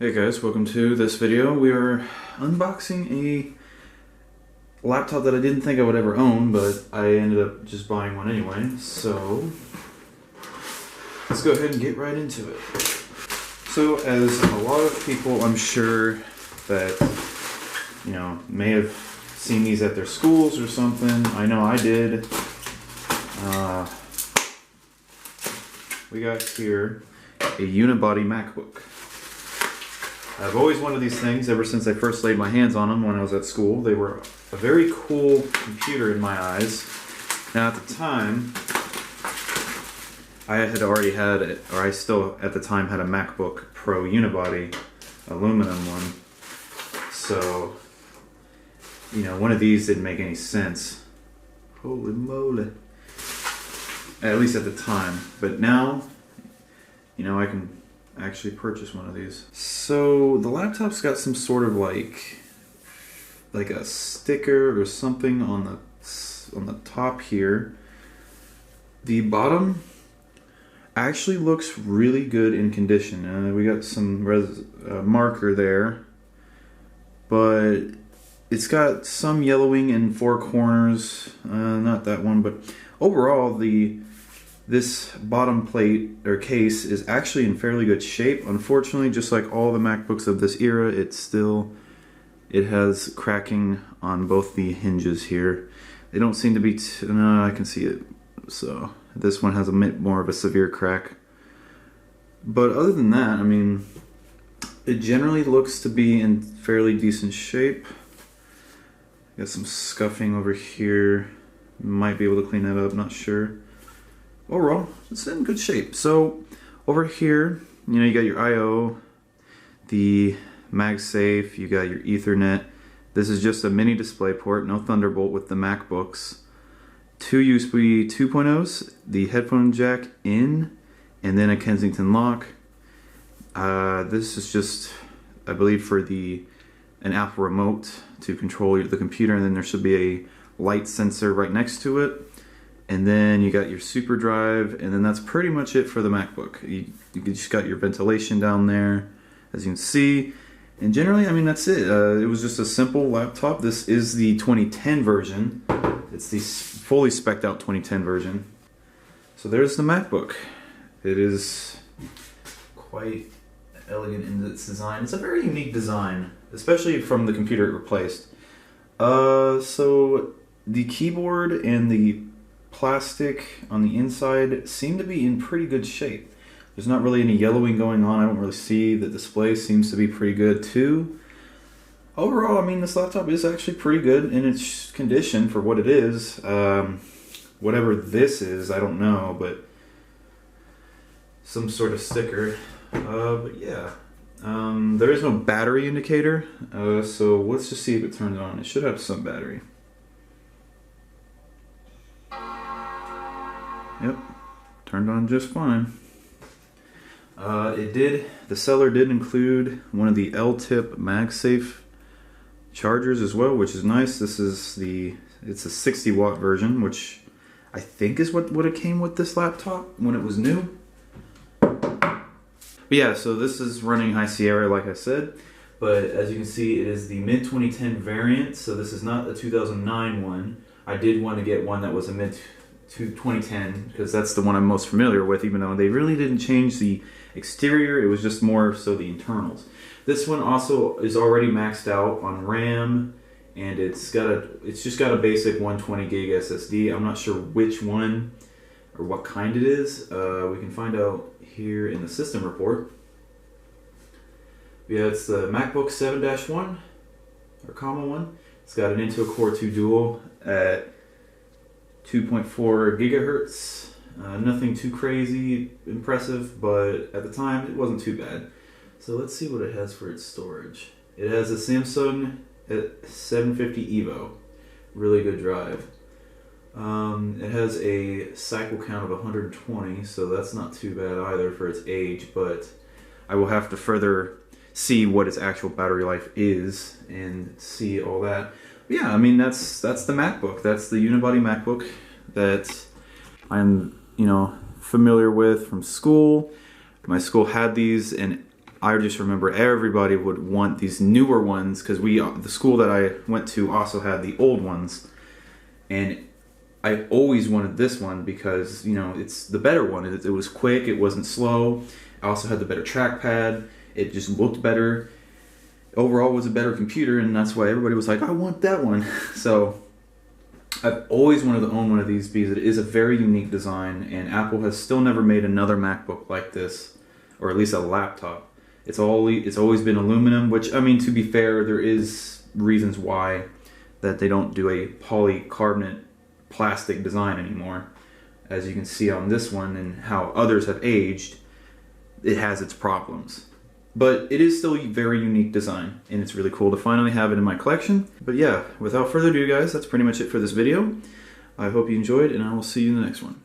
Hey guys, welcome to this video. We are unboxing a laptop that I didn't think I would ever own, but I ended up just buying one anyway. So let's go ahead and get right into it. So as a lot of people, I'm sure that may have seen these at their schools or something. I know I did. We got here a Unibody MacBook. I've always wanted these things ever since I first laid my hands on them when I was at school. They were a very cool computer in my eyes. Now at the time, I had already had it, or I still at the time had a MacBook Pro Unibody, aluminum one. So, one of these didn't make any sense. Holy moly. At least at the time. But now, I can actually purchase one of these. So the laptop's got some sort of like a sticker or something on the top here. The bottom actually looks really good in condition. We got some marker there, but it's got some yellowing in four corners. Not that one, but overall this bottom plate or case is actually in fairly good shape. Unfortunately, just like all the MacBooks of this era, it has cracking on both the hinges here. They don't seem to be, no, I can see it. So this one has a bit more of a severe crack. But other than that, it generally looks to be in fairly decent shape. Got some scuffing over here. Might be able to clean that up, not sure. Overall, it's in good shape. So over here, you got your I/O, the MagSafe, you got your Ethernet. This is just a mini display port, no Thunderbolt with the MacBooks. Two USB 2.0s, the headphone jack in, and then a Kensington lock. This is just, I believe, for an Apple remote to control the computer, and then there should be a light sensor right next to it. And then you got your super drive, and then that's pretty much it for the MacBook. You just got your ventilation down there, as you can see. And generally, that's it. It was just a simple laptop. This is the 2010 version. It's the fully spec'd out 2010 version. So there's the MacBook. It is quite elegant in its design. It's a very unique design, especially from the computer it replaced. So the keyboard and the plastic on the inside seem to be in pretty good shape. There's not really any yellowing going on. I don't really see. The display seems to be pretty good too. Overall, this laptop is actually pretty good in its condition for what it is. Whatever this is, I don't know, but some sort of sticker. But yeah, there is no battery indicator, so let's just see if it turns on. It should have some battery. Yep, turned on just fine. The seller did include one of the L-tip MagSafe chargers as well, which is nice. It's a 60 watt version, which I think is what it came with this laptop when it was new. But yeah, so this is running High Sierra, like I said, but as you can see, it is the mid-2010 variant, so this is not a 2009 one. I did want to get one that was a mid-2010, because that's the one I'm most familiar with, even though they really didn't change the exterior, it was just more so the internals. This one also is already maxed out on RAM, and it's just got a basic 120 gig SSD. I'm not sure which one or what kind it is. We can find out here in the system report. Yeah, it's the MacBook 7-1 or comma 1. It's got an Intel Core 2 Dual at 2.4 gigahertz. Nothing too crazy impressive, but at the time it wasn't too bad. So let's see what it has for its storage. It has a Samsung 750 EVO, really good drive. It has a cycle count of 120, so that's not too bad either for its age, but I will have to further see what its actual battery life is and see all that. But yeah, that's the MacBook. That's the Unibody MacBook that I'm familiar with from school. My school had these, and I just remember everybody would want these newer ones because the school that I went to also had the old ones, and I always wanted this one because, you know, it's the better one. It was quick, it wasn't slow. I also had the better trackpad. It just looked better. Overall, it was a better computer, and that's why everybody was like, I want that one. So I've always wanted to own one of these because it is a very unique design, and Apple has still never made another MacBook like this, or at least a laptop. It's always been aluminum, which, I mean, to be fair, there is reasons why that they don't do a polycarbonate plastic design anymore. As you can see on this one and how others have aged, it has its problems. But it is still a very unique design, and it's really cool to finally have it in my collection. But yeah, without further ado guys, that's pretty much it for this video. I hope you enjoyed, and I will see you in the next one.